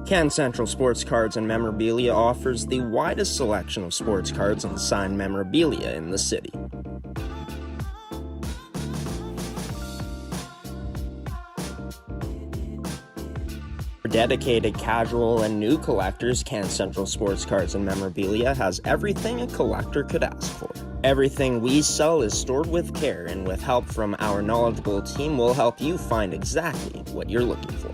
Can Central Sports Cards and Memorabilia offers the widest selection of sports cards and signed memorabilia in the city. For dedicated casual and new collectors, Can Central Sports Cards and Memorabilia has everything a collector could ask for. Everything we sell is stored with care, and with help from our knowledgeable team, we'll help you find exactly what you're looking for.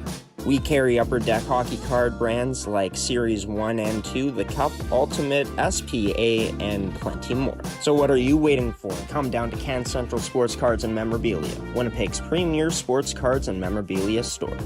We carry Upper Deck hockey card brands like Series 1 and 2, The Cup, Ultimate, SPA, and plenty more. So what are you waiting for? Come down to Can Central Sports Cards and Memorabilia, Winnipeg's premier sports cards and memorabilia store.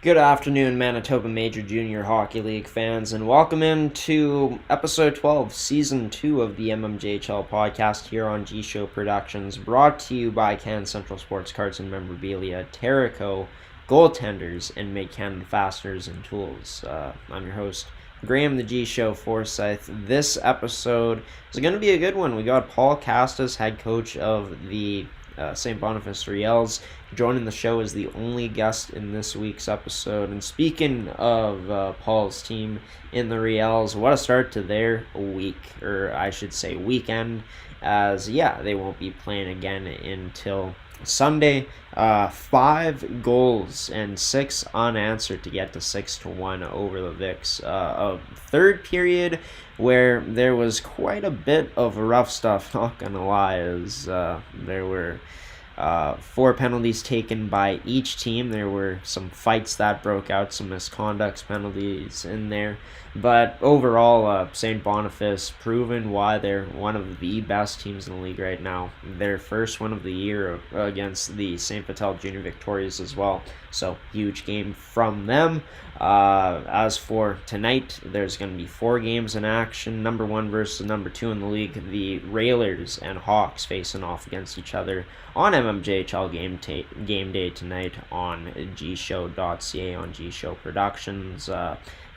Good afternoon, Manitoba Major Junior Hockey League fans, and welcome into Episode 12, Season 2 of the mmjhl podcast here on G-Show Productions, brought to you by Can Central Sports Cards and Memorabilia, Terrico, Goaltenders, and Mid-Canada Fasteners and Tools. I'm your host, Graham the G-Show Forsyth. This episode is going to be a good one. We got Paul Kastes, head coach of the St. Boniface Riels, joining the show as the only guest in this week's episode. And speaking of Paul's team in the Riels, what a start to their week, or I should say weekend, as they won't be playing again until Sunday. 5 goals and 6 unanswered to get to 6-1 over the Vics. A third period where there was quite a bit of rough stuff, not gonna lie, as there were 4 penalties taken by each team. There were some fights that broke out, some misconduct penalties in there. But overall, St. Boniface proven why they're one of the best teams in the league right now. Their first win of the year against the St. Vital Junior Victorious as well. So, huge game from them. As for tonight, there's going to be 4 games in action. Number 1 versus number 2 in the league. The Railers and Hawks facing off against each other on mmjhl game day tonight on gshow.ca on G-Show Productions.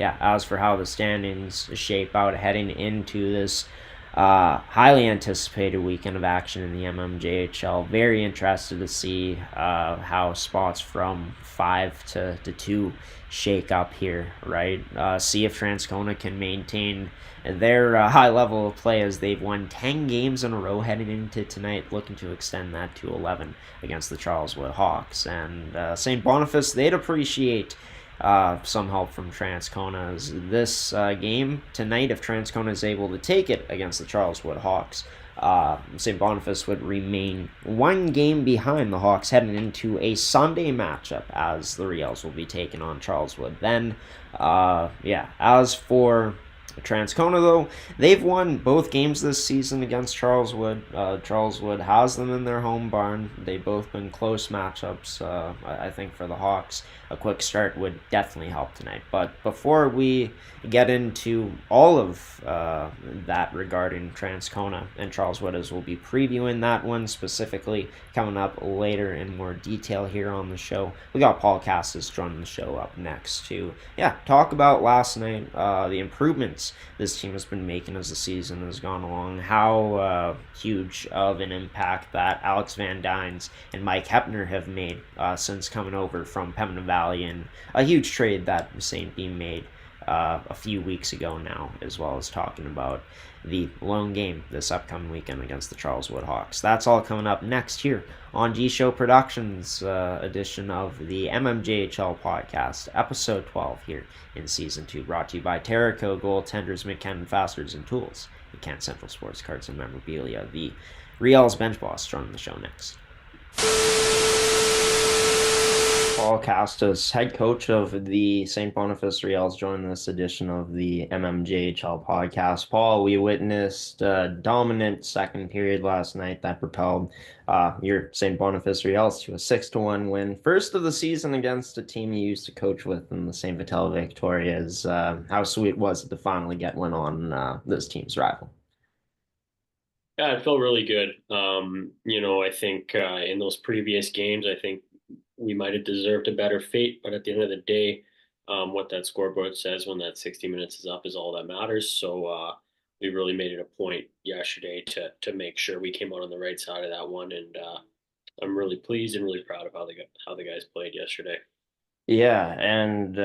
As for how the standings shape out heading into this highly anticipated weekend of action in the mmjhl, very interested to see how spots from 5 to 2 shake up here, right? See if Transcona can maintain their high level of play, as they've won 10 games in a row heading into tonight, looking to extend that to 11 against the Charleswood Hawks. And St. Boniface, they'd appreciate some help from Transcona, as this game tonight, if Transcona is able to take it against the Charleswood Hawks, St. Boniface would remain 1 game behind the Hawks heading into a Sunday matchup, as the Riels will be taking on Charleswood. Then, as for Transcona, though, they've won both games this season against Charleswood. Charleswood has them in their home barn. They've both been close matchups. I think for the Hawks, a quick start would definitely help tonight. But before we get into all of that regarding Transcona and Charleswood, as we'll be previewing that one specifically coming up later in more detail here on the show, we got Paul Kastes joining the show up next to talk about last night, the improvements this team has been making as the season has gone along, how huge of an impact that Alex Van Dynes and Mike Hepner have made since coming over from Pembina Valley, and a huge trade that St. B made a few weeks ago now, as well as talking about the lone game this upcoming weekend against the Charleswood Hawks. That's all coming up next here on G Show Productions edition of the MMJHL podcast, episode 12 here in season 2, brought to you by Terrico Goaltenders, McKenna Fasteners and Tools, and Kent Central Sports Cards and Memorabilia. The Riels bench boss joining the show next. Paul Kastes, head coach of the St. Boniface Riels, joined this edition of the mmjhl podcast. Paul, we witnessed a dominant second period last night that propelled your St. Boniface Riels to a 6-1 win. First of the season against a team you used to coach with in the St. Vital Victorias. How sweet was it to finally get one on this team's rival? Yeah, it felt really good. I think in those previous games, I think we might have deserved a better fate, but at the end of the day, what that scoreboard says when that 60 minutes is up is all that matters. So we really made it a point yesterday to make sure we came out on the right side of that one, and I'm really pleased and really proud of how the guys played yesterday. Yeah, and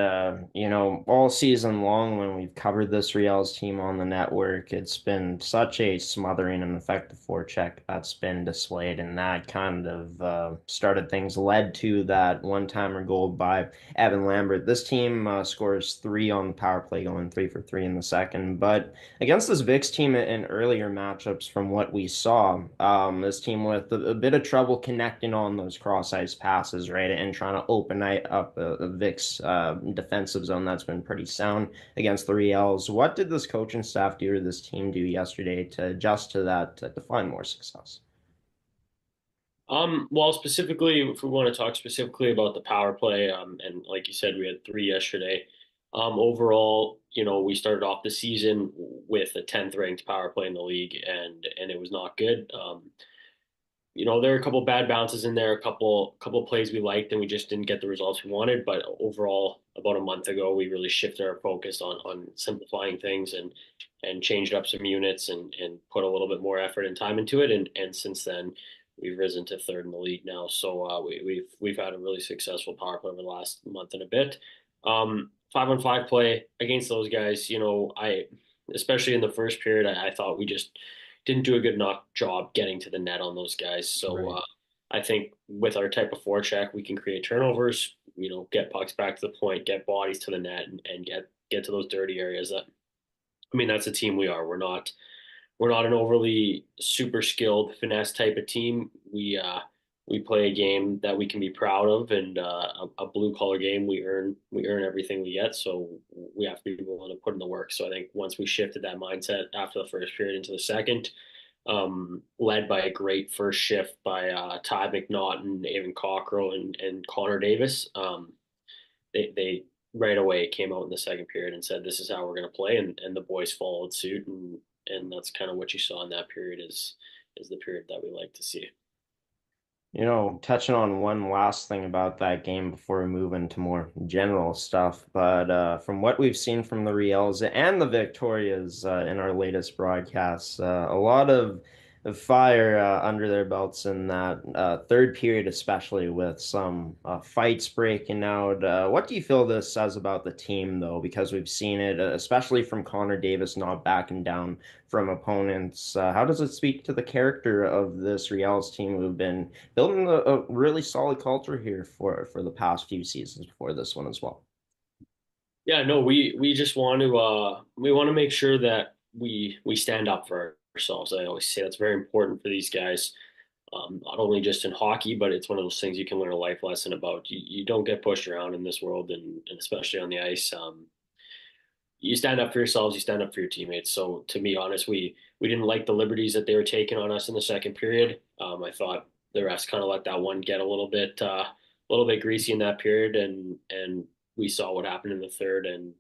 all season long when we've covered this Riels team on the network, it's been such a smothering and effective forecheck that's been displayed, and that kind of started things, led to that one-timer goal by Evan Lambert. This team scores three on the power play, going 3 for 3 in the second. But against this Vix team in earlier matchups, from what we saw, this team with a bit of trouble connecting on those cross ice passes, right, and trying to open up Vic's defensive zone that's been pretty sound against the Riels. What did this coaching staff do, or this team do yesterday to adjust to that to find more success? Well, specifically, if we want to talk specifically about the power play, and like you said, we had three yesterday. Overall, we started off the season with a 10th ranked power play in the league, and it was not good. There were a couple bad bounces in there, a couple plays we liked, and we just didn't get the results we wanted. But overall, about a month ago, we really shifted our focus on simplifying things and changed up some units and put a little bit more effort and time into it. And since then, we've risen to third in the league now. So we've had a really successful power play over the last month and a bit. 5-on-5 play against those guys, I especially in the first period, I thought we just didn't do a good enough job getting to the net on those guys. So Right. I think with our type of forecheck, we can create turnovers. Get pucks back to the point, get bodies to the net, and get to those dirty areas. That's the team we are. We're not an overly super skilled finesse type of team. We play a game that we can be proud of, and a blue collar game. We earn everything we get, so we have to be willing to put in the work. So I think once we shifted that mindset after the first period into the second, led by a great first shift by Ty McNaughton, Evan Cockrell, and Connor Davis, they right away came out in the second period and said, "This is how we're going to play," and the boys followed suit, and that's kind of what you saw in that period is the period that we like to see. Touching on one last thing about that game before we move into more general stuff, but from what we've seen from the Riels and the Victorias in our latest broadcasts, a lot of fire under their belts in that third period, especially with some fights breaking out. What do you feel this says about the team, though? Because we've seen it, especially from Connor Davis not backing down from opponents. How does it speak to the character of this Riels team who've been building a really solid culture here for the past few seasons before this one as well? Yeah, no, we just want to make sure that we stand up for ourselves. I always say that's very important for these guys. Not only just in hockey, but it's one of those things you can learn a life lesson about. You don't get pushed around in this world, and especially on the ice. You stand up for yourselves, you stand up for your teammates. So to be honest, we didn't like the liberties that they were taking on us in the second period. I thought the rest kind of let that one get a little bit greasy in that period, and we saw what happened in the third. And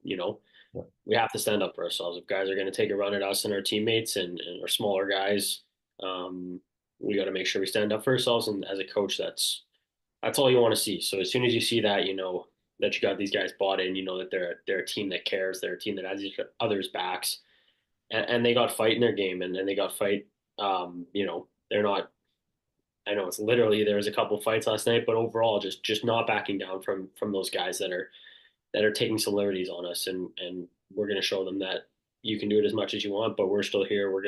we have to stand up for ourselves. If guys are going to take a run at us and our teammates and our smaller guys, um, we got to make sure we stand up for ourselves. And as a coach, that's all you want to see. So as soon as you see that, that you got these guys bought in. You know that they're a team that cares. They're a team that has each other's backs, and they got fight in their game, and they got fight. They're not. I know it's literally there was a couple fights last night, but overall, just not backing down from those guys that are taking some liberties on us, and we're going to show them that you can do it as much as you want, but we're still here. We're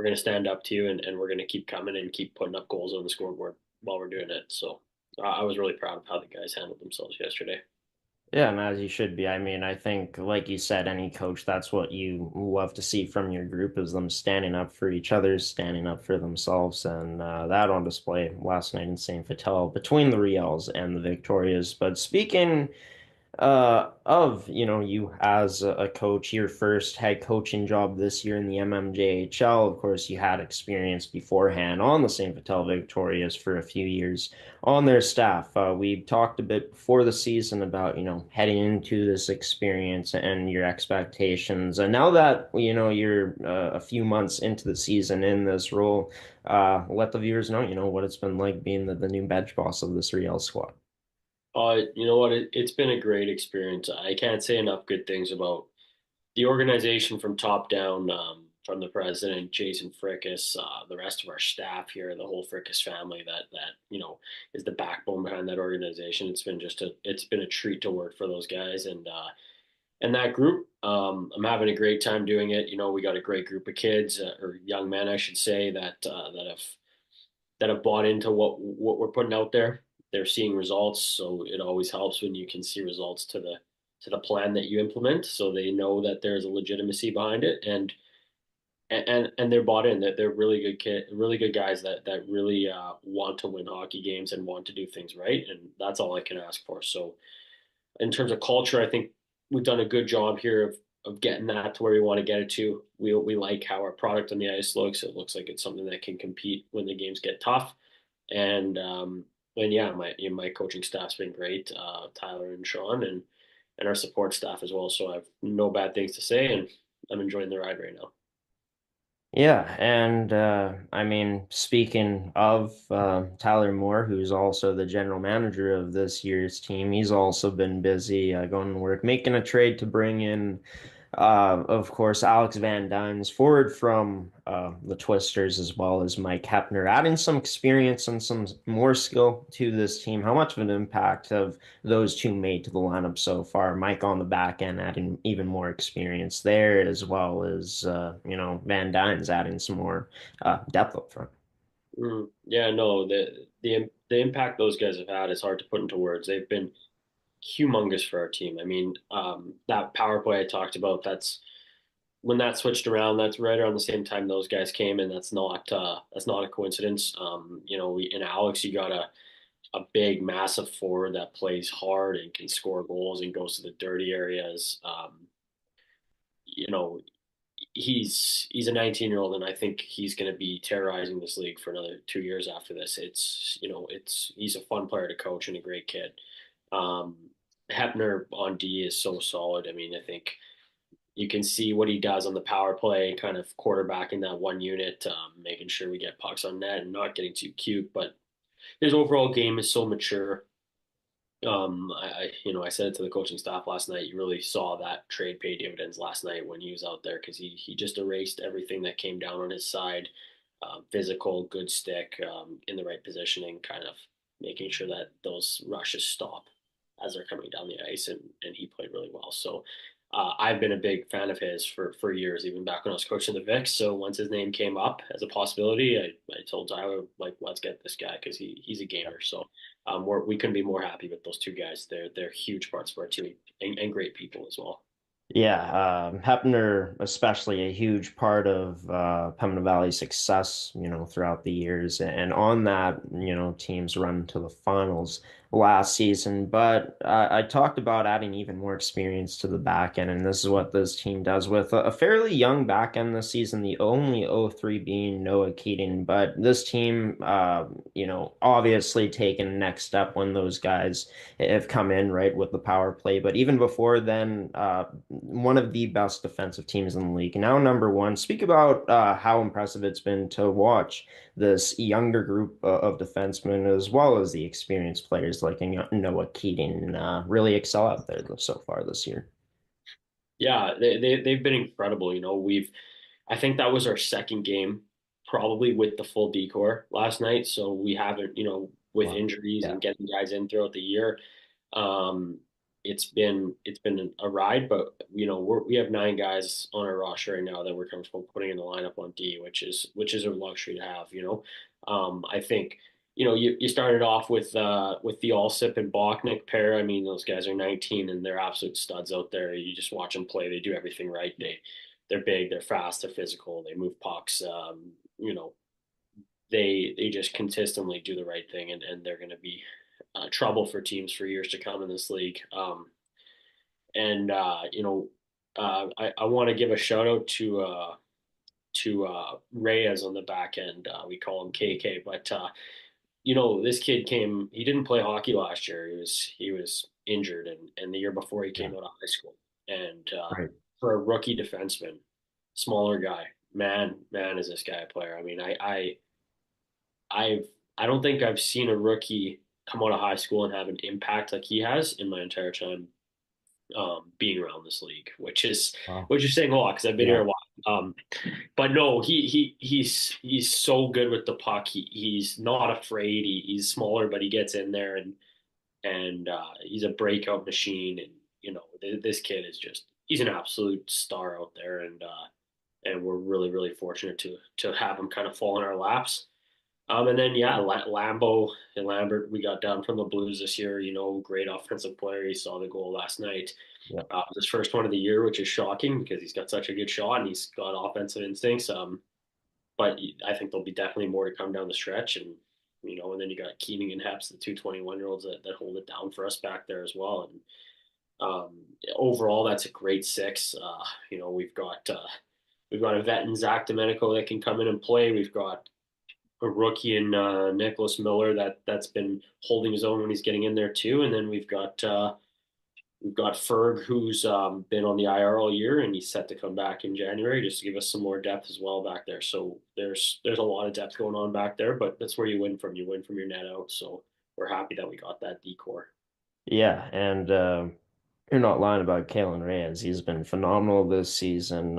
gonna stand up to you, and we're gonna keep coming and keep putting up goals on the scoreboard while we're doing it. So I was really proud of how the guys handled themselves yesterday. Yeah, and as you should be. I mean, I think, like you said, any coach, that's what you love to see from your group is them standing up for each other, standing up for themselves, and that on display last night in St. Vital between the Riels and the Victorias. But speaking of, you as a coach, your first head coaching job this year in the MMJHL. Of course, you had experience beforehand on the St. Vital Victorias for a few years on their staff. We talked a bit before the season about, heading into this experience and your expectations. And now that, you're a few months into the season in this role, let the viewers know, what it's been like being the new bench boss of this Real squad. You know what? It's been a great experience. I can't say enough good things about the organization from top down, from the president, Jason Frickus, the rest of our staff here, the whole Frickus family that is the backbone behind that organization. It's been a treat to work for those guys and that group. I'm having a great time doing it. We got a great group of kids, or young men, I should say, that have bought into what we're putting out there. They're seeing results, so it always helps when you can see results to the plan that you implement. So they know that there's a legitimacy behind it, and they're bought in. That they're really good guys that really want to win hockey games and want to do things right, and that's all I can ask for. So in terms of culture, I think we've done a good job here of getting that to where we want to get it to. We like how our product on the ice looks. It looks like it's something that can compete when the games get tough. And yeah, my coaching staff's been great, Tyler and Sean, and our support staff as well. So I have no bad things to say, and I'm enjoying the ride right now. Yeah, and I mean, speaking of Tyler Moore, who's also the general manager of this year's team, he's also been busy going to work, making a trade to bring in, of course, Alex Van Duyn's forward from the Twisters, as well as Mike Hepner, adding some experience and some more skill to this team. How much of an impact have those two made to the lineup so far? Mike on the back end adding even more experience there, as well as Van Duyn's adding some more depth up front. Yeah, no, the impact those guys have had is hard to put into words. They've been humongous for our team. I mean, that power play I talked about, that's when that switched around, that's right around the same time those guys came, and that's not a coincidence. In Alex, you got a big, massive forward that plays hard and can score goals and goes to the dirty areas. You know, he's a 19-year-old, and I think he's going to be terrorizing this league for another 2 years after this. He's a fun player to coach and a great kid. Um, Hepner on D is so solid. I mean, I think you can see what he does on the power play, kind of quarterbacking that one unit, making sure we get pucks on net and not getting too cute. But his overall game is so mature. I said it to the coaching staff last night. You really saw that trade pay dividends last night when he was out there because he just erased everything that came down on his side. Physical, good stick, in the right positioning, kind of making sure that those rushes stop as they're coming down the ice, and he played really well. So I've been a big fan of his for years, even back when I was coaching the Vics. So once his name came up as a possibility, I told Tyler, like, let's get this guy because he's a gamer. So we couldn't be more happy with those two guys. They're huge parts of our team and great people as well. Yeah, Hepner, especially a huge part of Pembina Valley's success, throughout the years, and on that, teams run to the finals last season. But I talked about adding even more experience to the back end, and this is what this team does with a fairly young back end this season. The only 0-3 being Noah Keating, but this team, obviously taken next step when those guys have come in right with the power play. But even before then, one of the best defensive teams in the league. Now, number one, speak about how impressive it's been to watch this younger group of defensemen as well as the experienced players like Noah Keating really excel out there so far this year. Yeah, they've been incredible. I think that was our second game, probably with the full decor last night. So we haven't, with Wow. injuries Yeah. and getting guys in throughout the year. Um, it's been a ride, but we have 9 guys on our roster right now that we're comfortable putting in the lineup on D, which is a luxury to have. I think you started off with the Allsip and Bachnik pair. I mean, those guys are 19 and they're absolute studs out there. You just watch them play; they do everything right. They're big, they're fast, they're physical, they move pucks. They just consistently do the right thing, and they're going to be trouble for teams for years to come in this league. And I want to give a shout out to Reyes on the back end. We call him KK, but this kid came. He didn't play hockey last year. He was injured, and the year before he Yeah. came out of high school. And Right. for a rookie defenseman, smaller guy, man, is this guy a player? I mean, I've I don't think I've seen a rookie come out of high school and have an impact like he has in my entire time being around this league, Wow. which is saying a lot because I've been here Yeah. a while. But no, he's so good with the puck. He's not afraid. He's smaller, but he gets in there and he's a breakout machine. And this kid is just he's an absolute star out there, and we're really fortunate to have him kind of fall in our laps. And then yeah, Lambo and Lambert we got down from the Blues this year. Great offensive player. He saw the goal last night. Yeah. His first one of the year, which is shocking because he's got such a good shot and he's got offensive instincts. But I think there'll be definitely more to come down the stretch, and then you got Keening and Heps, the 221-year-olds that hold it down for us back there as well. And overall, that's a great six. We've got a vet in Zach Domenico that can come in and play. We've got a rookie in Nicholas Miller that's been holding his own when he's getting in there too. And then we've got Ferg who's been on the IR all year and he's set to come back in January just to give us some more depth as well back there. So there's a lot of depth going on back there, but that's where you win from. You win from your net out. So we're happy that we got that decor. Yeah, and you're not lying about Kalen Reyes. He's been phenomenal this season.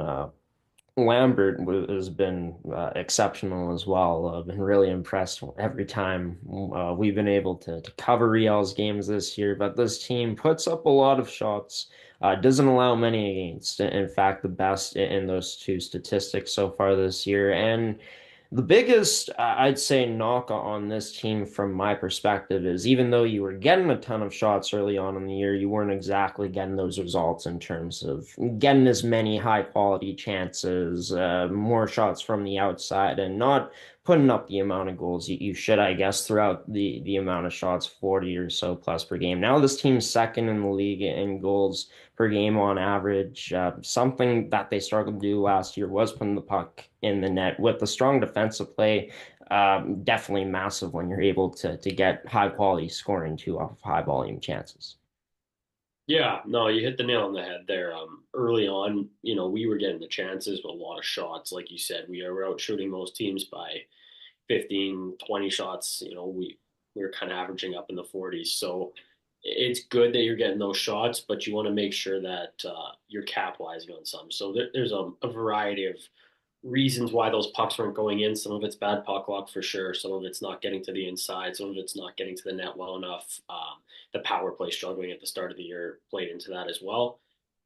Lambert has been exceptional as well. I've been really impressed every time we've been able to cover Real's games this year. But this team puts up a lot of shots, doesn't allow many against. In fact, the best in those two statistics so far this year. And the biggest, I'd say, knock on this team from my perspective is even though you were getting a ton of shots early on in the year, you weren't exactly getting those results in terms of getting as many high quality chances, more shots from the outside, and not putting up the amount of goals you should, I guess, throughout the amount of shots, 40 or so plus per game. Now this team's second in the league in goals per game on average. Something that they struggled to do last year was putting the puck in the net with the strong defensive play. Definitely massive when you're able to get high quality scoring too off of high volume chances. Yeah, no, you hit the nail on the head there. Early on, we were getting the chances with a lot of shots. Like you said, we were out shooting most teams by 15, 20 shots. We were kind of averaging up in the 40s. So it's good that you're getting those shots, but you want to make sure that you're capitalizing on some. So there's a variety of reasons why those pucks weren't going in. Some of it's bad puck luck for sure. Some of it's not getting to the inside. Some of it's not getting to the net well enough. The power play struggling at the start of the year played into that as well.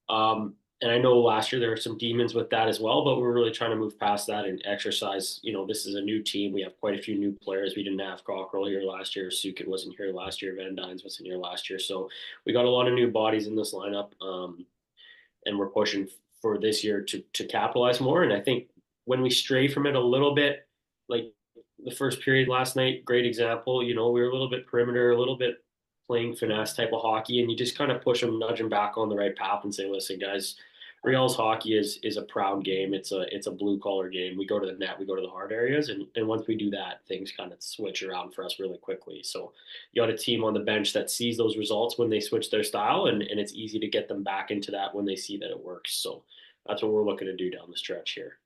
And I know last year there were some demons with that as well, but we're really trying to move past that and exercise. This is a new team. We have quite a few new players. We didn't have Cockrell here last year. Sukin wasn't here last year. Van Dynes wasn't here last year. So we got a lot of new bodies in this lineup. And we're pushing for this year to capitalize more. And I think when we stray from it a little bit, like the first period last night, great example. We were a little bit perimeter, a little bit playing finesse type of hockey, and you just kind of push them, nudge them back on the right path, and say, "Listen, guys, Real's hockey is a proud game. It's a blue collar game. We go to the net, we go to the hard areas, and once we do that, things kind of switch around for us really quickly. So you got a team on the bench that sees those results when they switch their style, and it's easy to get them back into that when they see that it works. So that's what we're looking to do down the stretch here.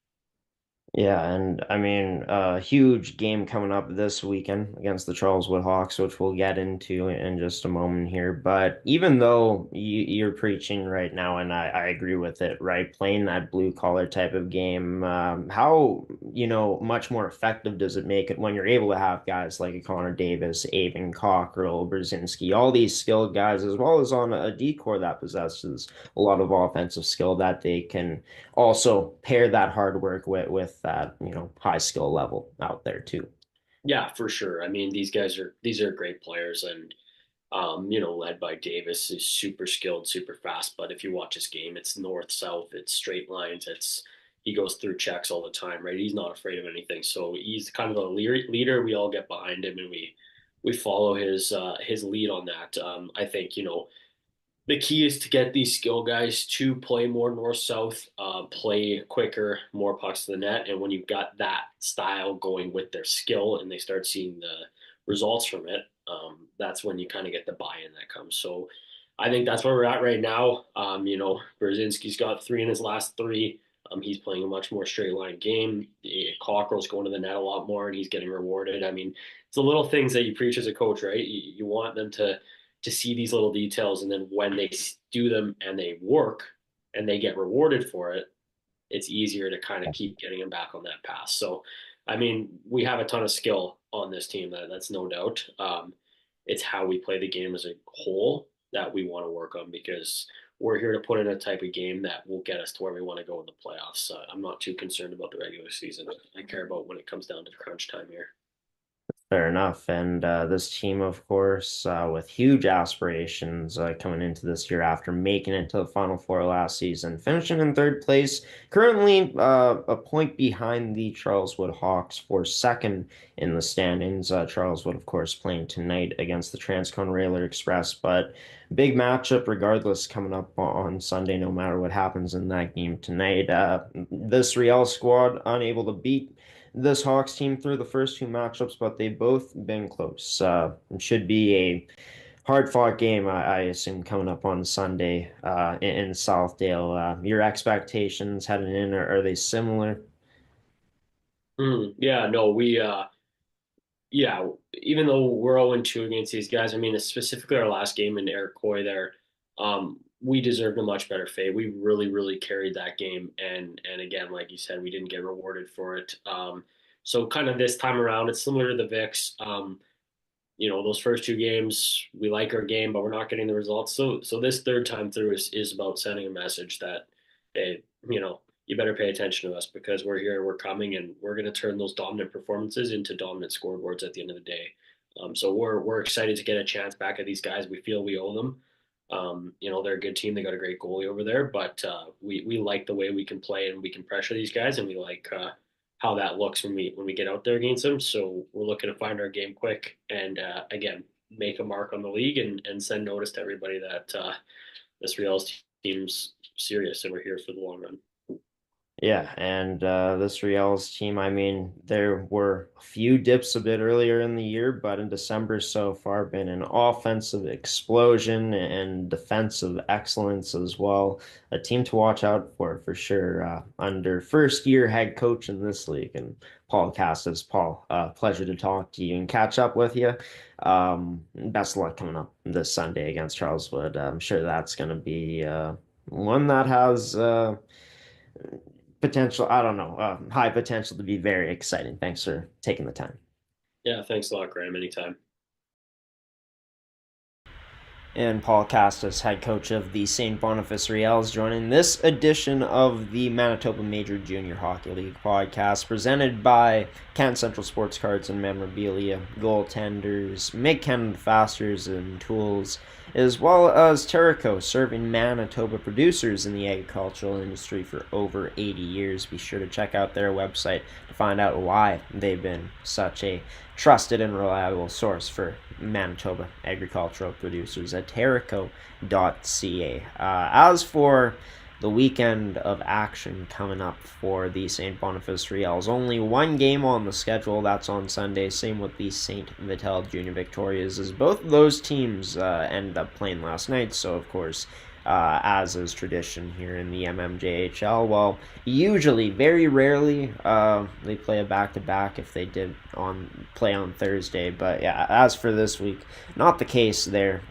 Yeah, and I mean, a huge game coming up this weekend against the Charleswood Hawks, which we'll get into in just a moment here. But even though you're preaching right now, and I agree with it, right? Playing that blue collar type of game, how, much more effective does it make it when you're able to have guys like a Connor Davis, Avon Cockrell, Brzezinski, all these skilled guys, as well as on a decor that possesses a lot of offensive skill that they can also pair that hard work with that, high skill level out there too. Yeah, for sure. I mean, these are great players, and led by Davis, is super skilled, super fast. But if you watch his game, it's north south, it's straight lines, it's he goes through checks all the time, right? He's not afraid of anything. So he's kind of a leader. We all get behind him, and we follow his lead on that. I think the key is to get these skill guys to play more north south, play quicker, more pucks to the net. And when you've got that style going with their skill and they start seeing the results from it, that's when you kind of get the buy in that comes. So I think that's where we're at right now. Brzezinski's got three in his last three. He's playing a much more straight line game. Cockrell's going to the net a lot more and he's getting rewarded. I mean, it's the little things that you preach as a coach, right? You want them to see these little details, and then when they do them and they work and they get rewarded for it, it's easier to kind of keep getting them back on that path. So I mean, we have a ton of skill on this team, that's no doubt. It's how we play the game as a whole that we want to work on, because we're here to put in a type of game that will get us to where we want to go in the playoffs. I'm not too concerned about the regular season. I care about when it comes down to crunch time here. Fair enough. And this team, of course, with huge aspirations coming into this year after making it to the Final Four last season, finishing in third place, currently a point behind the Charleswood Hawks for second in the standings. Charleswood, of course, playing tonight against the Transcon Railer Express, but big matchup regardless coming up on Sunday, no matter what happens in that game tonight. This Real squad unable to beat this Hawks team through the first two matchups, but they've both been close. It should be a hard-fought game, I assume, coming up on Sunday in Southdale. Your expectations heading in, are they similar? Yeah, no, yeah, even though we're 0-2 against these guys, I mean, specifically our last game in Eric Coy there, we deserved a much better fate. We really, really carried that game, and again, like you said, we didn't get rewarded for it. So kind of this time around, it's similar to the Vicks. Those first two games, we like our game, but we're not getting the results. So this third time through is about sending a message that, hey, you better pay attention to us because we're here, we're coming, and we're going to turn those dominant performances into dominant scoreboards at the end of the day. So we're excited to get a chance back at these guys. We feel we owe them. They're a good team. They got a great goalie over there, but we like the way we can play and we can pressure these guys, and we like how that looks when we get out there against them. So we're looking to find our game quick and again make a mark on the league and send notice to everybody that this Reals team's serious and we're here for the long run. Yeah, and this Riels team, I mean, there were a few dips a bit earlier in the year, but in December so far, been an offensive explosion and defensive excellence as well. A team to watch out for sure. Under first year head coach in this league, and Paul Kastes. Paul, pleasure to talk to you and catch up with you. Best of luck coming up this Sunday against Charleswood. I'm sure that's going to be one that has. Potential, I don't know, high potential to be very exciting. Thanks for taking the time. Yeah, thanks a lot, Graham. Anytime. And Paul Kastes, head coach of the St. Boniface Riels, joining this edition of the Manitoba Major Junior Hockey League podcast, presented by Can Central Sports Cards and Memorabilia, Goaltenders, Make Canada Fasters and Tools, as well as Terrico, serving Manitoba producers in the agricultural industry for over 80 years. Be sure to check out their website to find out why they've been such a trusted and reliable source for Manitoba agricultural producers at terrico.ca. As for the weekend of action coming up for the St. Boniface Riels, only one game on the schedule. That's on Sunday. Same with the St. Vital Junior Victorias, as both of those teams ended up playing last night. So, of course, as is tradition here in the mmjhl. Well, usually, very rarely, they play a back-to-back if they did play on Thursday. But yeah, as for this week, not the case there.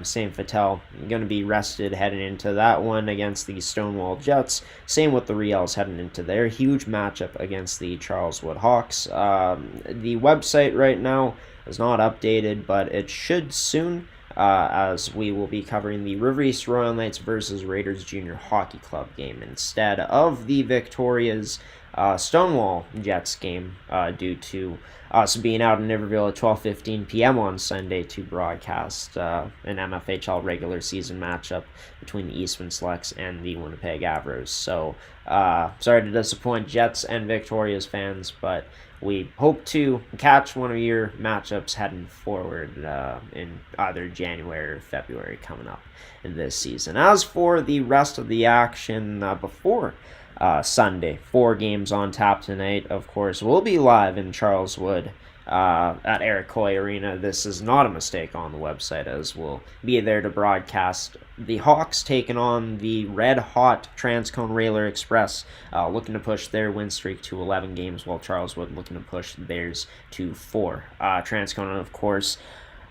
St. Vital going to be rested heading into that one against the Stonewall Jets. Same with the Riels heading into their huge matchup against the Charleswood Hawks. The website right now is not updated, but it should soon, as we will be covering the River East Royal Knights versus Raiders Junior Hockey Club game instead of the Victoria's Stonewall Jets game, due to us being out in Niverville at 12:15 p.m. on Sunday to broadcast an MFHL regular season matchup between the Eastman Selects and the Winnipeg Avros. So, sorry to disappoint Jets and Victoria's fans, but we hope to catch one of your matchups heading forward in either January or February coming up in this season. As for the rest of the action before Sunday, 4 games on tap tonight, of course, we'll be live in Charleswood at Eric Coy Arena. This is not a mistake on the website, as we'll be there to broadcast the Hawks taking on the red-hot Transcone Railer Express, looking to push their win streak to 11 games, while Charleswood looking to push theirs to 4. Transcone, of course,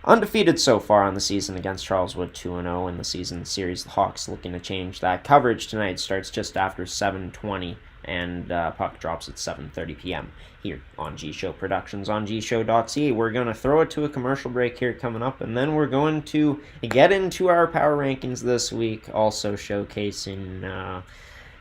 undefeated so far on the season against Charleswood, 2-0 in the season series. The Hawks looking to change that. Coverage tonight starts just after 7:20, and puck drops at 7:30 p.m. here on G-Show Productions on gshow.ca. We're going to throw it to a commercial break here coming up, and then we're going to get into our power rankings this week, also showcasing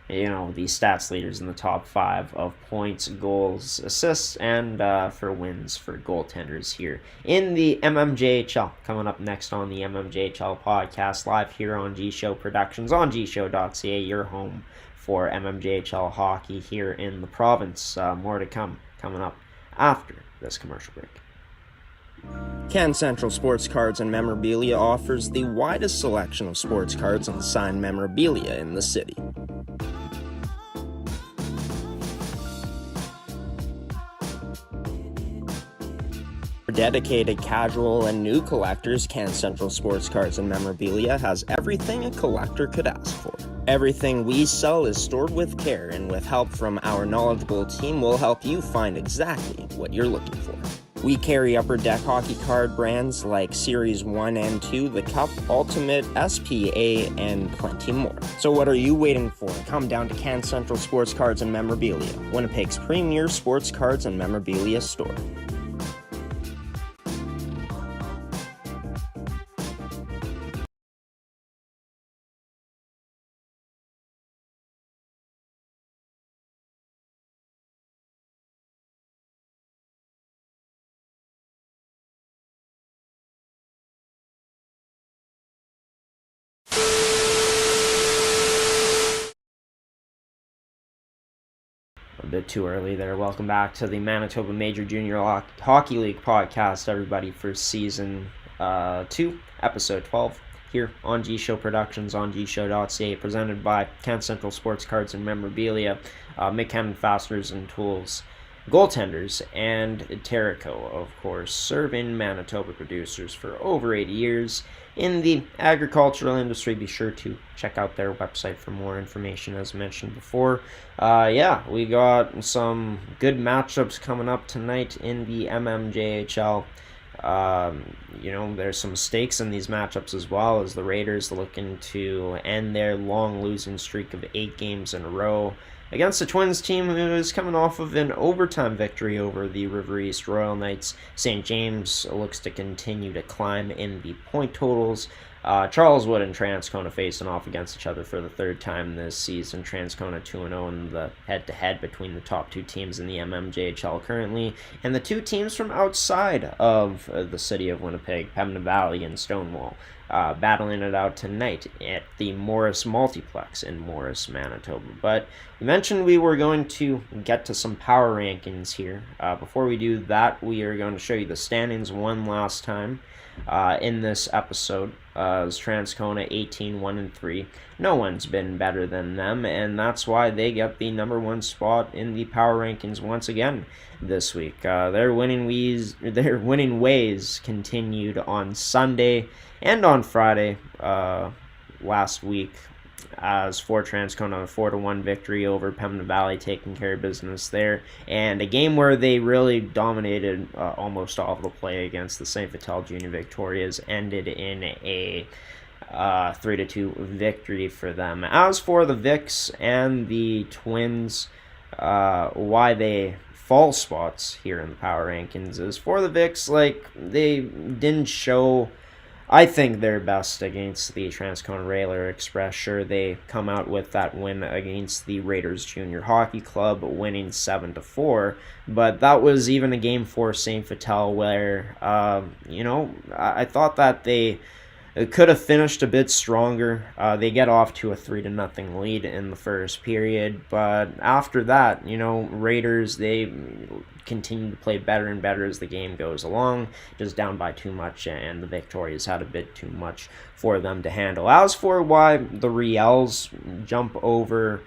the stats leaders in the top 5 of points, goals, assists, and for wins for goaltenders here in the MMJHL. Coming up next on the MMJHL podcast, live here on G-Show Productions on gshow.ca, your home for MMJHL hockey here in the province. More to come coming up after this commercial break. Can Central Sports Cards and Memorabilia offers the widest selection of sports cards and signed memorabilia in the city. For dedicated casual and new collectors, Can Central Sports Cards and Memorabilia has everything a collector could ask for. Everything we sell is stored with care, and with help from our knowledgeable team, we'll help you find exactly what you're looking for. We carry Upper Deck hockey card brands like Series 1 and 2, The Cup, Ultimate, SPA, and plenty more. So what are you waiting for? Come down to Can Central Sports Cards and Memorabilia, Winnipeg's premier sports cards and memorabilia store. A bit too early there. Welcome back to the Manitoba Major Junior Hockey League podcast, everybody, for season 2, episode 12, here on G-Show Productions on gshow.ca, presented by Can Central Sports Cards and Memorabilia, McKenna Fasteners and Tools, Goaltenders, and Terrico, of course, serving Manitoba producers for over 80 years in the agricultural industry. Be sure to check out their website for more information, as mentioned before. We got some good matchups coming up tonight in the MMJHL. There's some stakes in these matchups as well, as the Raiders looking to end their long losing streak of 8 games in a row against the Twins team, who is coming off of an overtime victory over the River East Royal Knights. St. James looks to continue to climb in the point totals. Charleswood and Transcona facing off against each other for the 3rd time this season. Transcona 2-0 in the head-to-head between the top 2 teams in the MMJHL currently, and the 2 teams from outside of the city of Winnipeg, Pembina Valley and Stonewall, battling it out tonight at the Morris Multiplex in Morris, Manitoba. But we mentioned we were going to get to some power rankings here. Before we do that, we are going to show you the standings one last time in this episode. As Transcona 18-1-3. No one's been better than them, and that's why they get the number 1 spot in the power rankings once again this week. Their winning ways continued on Sunday and on Friday. last week, as for Transcona, a 4-1 victory over Pembina Valley, taking care of business there, and a game where they really dominated almost all of the play against the St. Vital Junior Victorias, ended in a 3-2 victory for them. As for the Vics and the Twins, why they fall spots here in the power rankings is for the Vics, like, they didn't show, I think, their best against the Transcona Railway Express. Sure, they come out with that win against the Raiders Junior Hockey Club, winning 7-4, but that was even a game for St. Vital where, I thought that they could have finished a bit stronger. They get off to a 3-0 lead in the first period, but after that, Raiders, they continue to play better and better as the game goes along, just down by too much, and the Victorias had a bit too much for them to handle. As for why the Riels jump over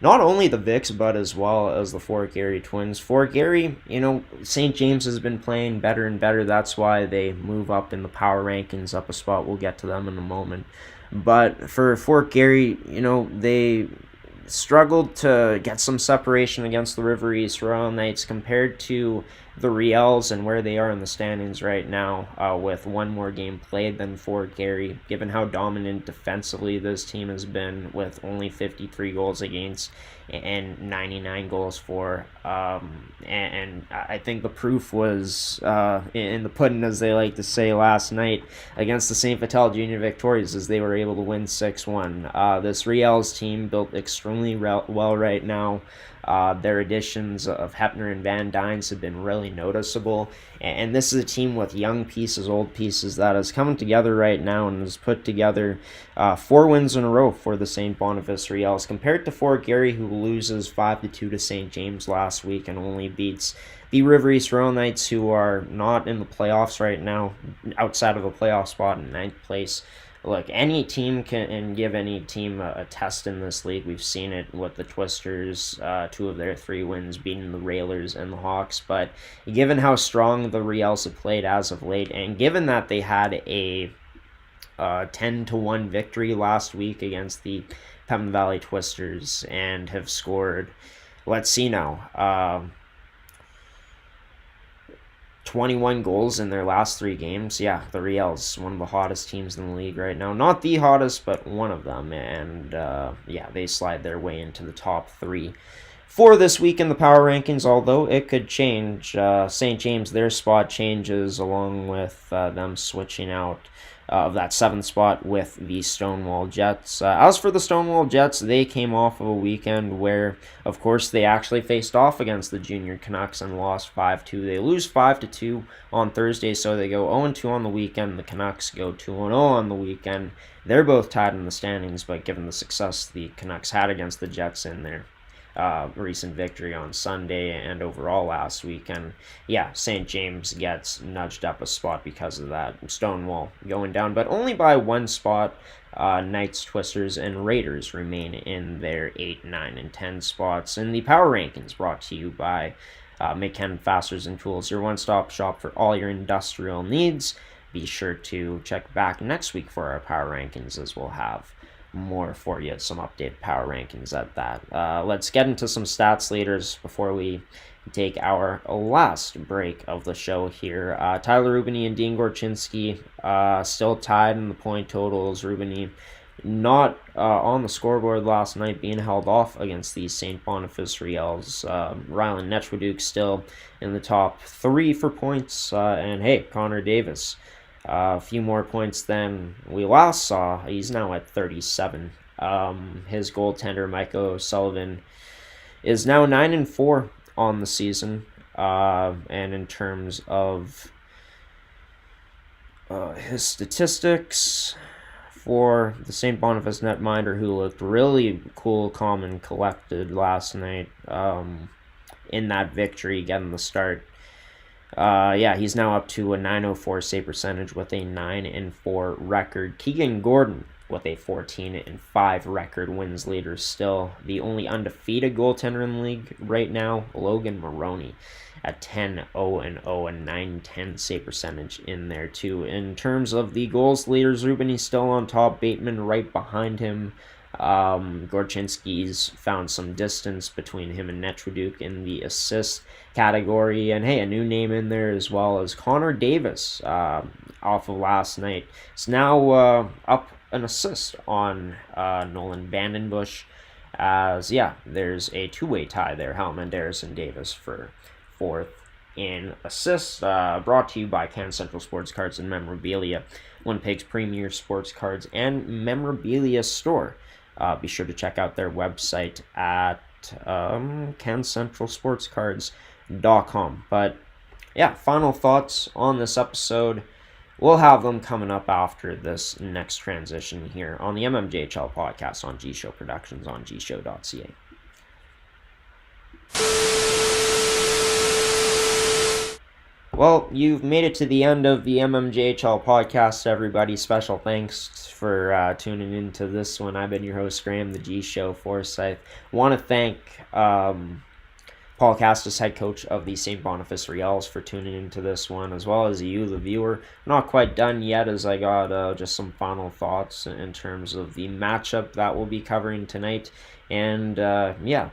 not only the Vics, but as well as the Fort Garry Twins. Fort Garry, St. James has been playing better and better. That's why they move up in the power rankings, up a spot. We'll get to them in a moment. But for Fort Garry, they struggled to get some separation against the River East Royal Knights compared to the Riels and where they are in the standings right now, with one more game played than Fort Garry, given how dominant defensively this team has been, with only 53 goals against and 99 goals for. And I think the proof was in the pudding, as they like to say, last night against the St. Vital Junior Victorias, as they were able to win 6-1. This Riels team built extremely well right now. Their additions of Hepner and Van Dynes have been really noticeable, and this is a team with young pieces, old pieces, that is coming together right now and has put together 4 wins in a row for the St. Boniface Riels, compared to Fort Garry, who loses 5-2 to St. James last week and only beats the River East Royal Knights, who are not in the playoffs right now, outside of a playoff spot in 9th place. Look, any team can give any team a test in this league. We've seen it with the Twisters, 2 of their 3 wins beating the Railers and the Hawks. But given how strong the Riels have played as of late, and given that they had a 10-1 victory last week against the Pembina Valley Twisters and have scored, let's see now, 21 goals in their last 3 games. Yeah, the Riels, one of the hottest teams in the league right now. Not the hottest, but one of them. And they slide their way into the top 3 for this week in the power rankings, although it could change. St. James, their spot changes along with them switching out of that 7th spot with the Stonewall Jets. As for the Stonewall Jets, they came off of a weekend where, of course, they actually faced off against the Junior Canucks and lost 5-2. They lose 5-2 on Thursday, so they go 0-2 on the weekend. The Canucks go 2-0 on the weekend. They're both tied in the standings, but given the success the Canucks had against the Jets in their recent victory on Sunday and overall last week, and St. James gets nudged up a spot because of that. Stonewall going down, but only by 1 spot. Knights, Twisters, and Raiders remain in their 8, 9, and 10 spots. And the power rankings brought to you by McKenna Fasteners and Tools, your one-stop shop for all your industrial needs. Be sure to check back next week for our power rankings, as we'll have more for you, some updated power rankings at that. Let's get into some stats leaders before we take our last break of the show here. Tyler Rubany and Dean Gorchinski still tied in the point totals. Rubany not on the scoreboard last night, being held off against the St. Boniface Riels. Rylan Netchwaduke still in the top 3 for points, and hey, Connor Davis, a few more points than we last saw. He's now at 37. His goaltender, Mike O'Sullivan, is now 9-4 on the season. And in terms of his statistics for the St. Boniface netminder, who looked really cool, calm, and collected last night in that victory, getting the start. He's now up to a .904 save percentage with a 9-4 record. Keegan Gordon with a 14-5 record wins leader, still the only undefeated goaltender in the league right now. Logan Maroney at 10-0-0 and 910 save percentage in there too. In terms of the goals leaders, Rubin, still on top, Bateman right behind him. Gorchinski's found some distance between him and Netraduke in the assist category, and hey, a new name in there as well as Connor Davis off of last night. It's now up an assist on Nolan Vandenbush, as there's a two-way tie there, Hellman, and Davis for fourth in assists. Brought to you by Can Central Sports Cards and Memorabilia, Winnipeg's premier sports cards and memorabilia store. Be sure to check out their website at cancentralsportscards.com. But final thoughts on this episode. We'll have them coming up after this next transition here on the mmjhl podcast on G-Show Productions on gshow.ca. Well, you've made it to the end of the mmjhl podcast, everybody. Special thanks for tuning into this one. I've been your host, Graham, the G-Show Forsyth. Want to thank Paul Kastes, head coach of the St. Boniface Riels, for tuning into this one, as well as you, the viewer. Not quite done yet, as I got just some final thoughts in terms of the matchup that we'll be covering tonight. And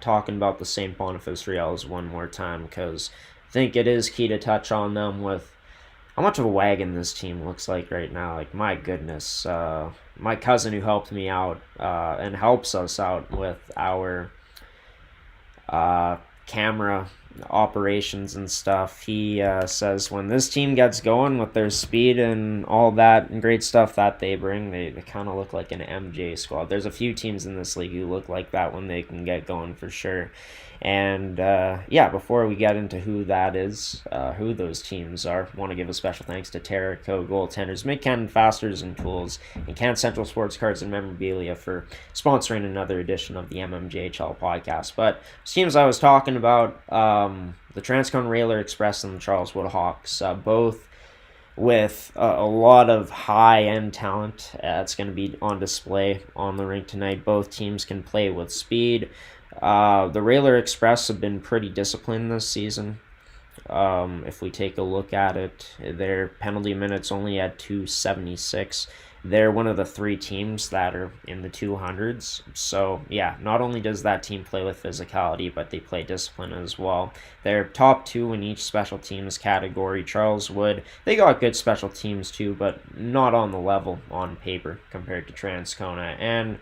talking about the St. Boniface Riels one more time, because I think it is key to touch on them with how much of a wagon this team looks like right now. Like, my goodness. My cousin who helped me out and helps us out with our camera operations and stuff, he says when this team gets going with their speed and all that and great stuff that they bring, they kind of look like an MJ squad. There's a few teams in this league who look like that when they can get going, for sure. And before we get into who that is, who those teams are, I want to give a special thanks to Terrico Goaltenders, McKenna Fasteners and Tools, and Can Central Sports Cards and Memorabilia for sponsoring another edition of the MMJHL podcast. But teams I was talking about, the Transcon Railer Express and the Charleswood Hawks, both with a lot of high-end talent. It's going to be on display on the rink tonight. Both teams can play with speed. The Railer Express have been pretty disciplined this season. If we take a look at it, their penalty minutes only at 276. They're one of the three teams that are in the 200s. So, not only does that team play with physicality, but they play discipline as well. They're top two in each special teams category. Charleswood, they got good special teams too, but not on the level on paper compared to Transcona. And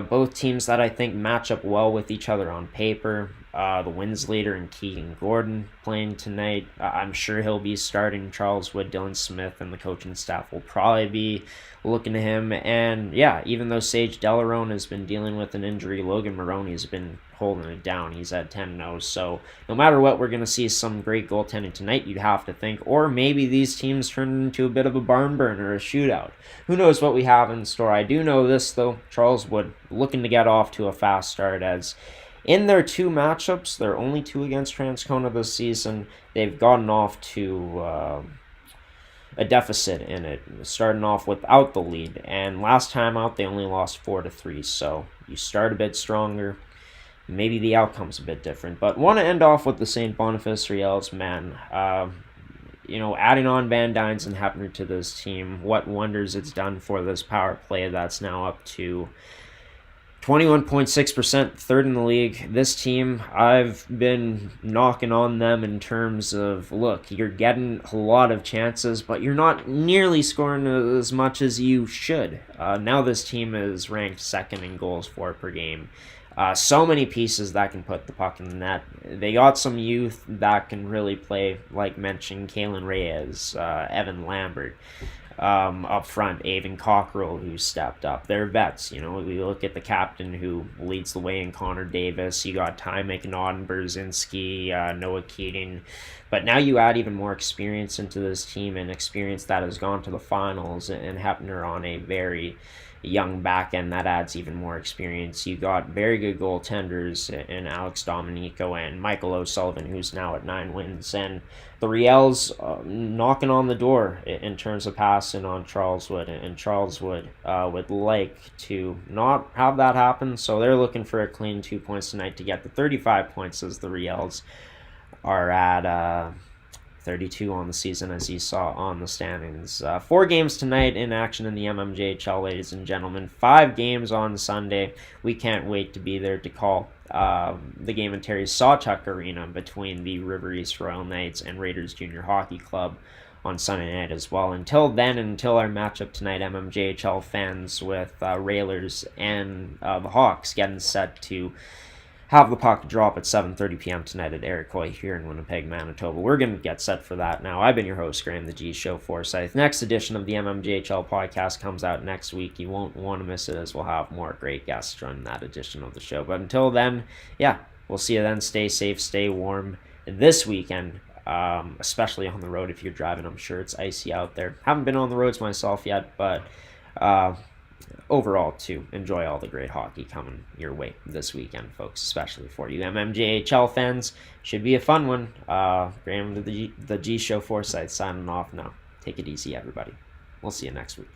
both teams that I think match up well with each other on paper. The wins leader in Keegan Gordon playing tonight. I'm sure he'll be starting. Charleswood, Dylan Smith, and the coaching staff will probably be looking to him. And even though Sage Delarone has been dealing with an injury, Logan Maroney's been holding it down. He's at 10-0. So no matter what, we're going to see some great goaltending tonight, you'd have to think. Or maybe these teams turn into a bit of a barn burn or a shootout. Who knows what we have in store. I do know this, though. Charleswood looking to get off to a fast start, as in their two matchups, they're only two against Transcona this season. They've gotten off to a deficit in it, starting off without the lead. And last time out, they only lost 4-3. So you start a bit stronger. Maybe the outcome's a bit different. But want to end off with the St. Boniface Riels, man. Adding on Van Dynes and Hepner to this team, what wonders it's done for this power play that's now up to 21.6%, third in the league. This team, I've been knocking on them in terms of, look, you're getting a lot of chances, but you're not nearly scoring as much as you should. Now this team is ranked second in goals for per game. So many pieces that can put the puck in the net. They got some youth that can really play, like mentioned, Kalen Reyes, Evan Lambert. Up front, Avon Cockrell, who stepped up. They're vets. We look at the captain who leads the way in Connor Davis. You got Ty McNaughton, Brzezinski, Noah Keating. But now you add even more experience into this team, and experience that has gone to the finals, and Hepner on a very young back end that adds even more experience. You got very good goaltenders in Alex Dominico and Michael O'Sullivan, who's now at 9 wins, and the Riels knocking on the door in terms of passing on Charleswood, and Charleswood would like to not have that happen, so they're looking for a clean 2 points tonight to get the 35 points as the Riels. are at 32 on the season, as you saw on the standings. 4 games tonight in action in the MMJHL, ladies and gentlemen. 5 games on Sunday. We can't wait to be there to call the game in Terry Sawchuck Arena between the River East Royal Knights and Raiders Junior Hockey Club on Sunday night as well. Until then, until our matchup tonight, MMJHL fans with Railers and the Hawks getting set to have the puck drop at 7:30 p.m. tonight at Iroquois here in Winnipeg, Manitoba. We're going to get set for that now. I've been your host, Graham, the G Show Forsyth. Next edition of the MMJHL podcast comes out next week. You won't want to miss it, as we'll have more great guests join that edition of the show. But until then, yeah, we'll see you then. Stay safe, stay warm this weekend, especially on the road if you're driving. I'm sure it's icy out there. Haven't been on the roads myself yet, but overall, to enjoy all the great hockey coming your way this weekend, folks, especially for you MMJHL fans. Should be a fun one. Graham, the G Show Forsyth signing off now. Take it easy, everybody. We'll see you next week.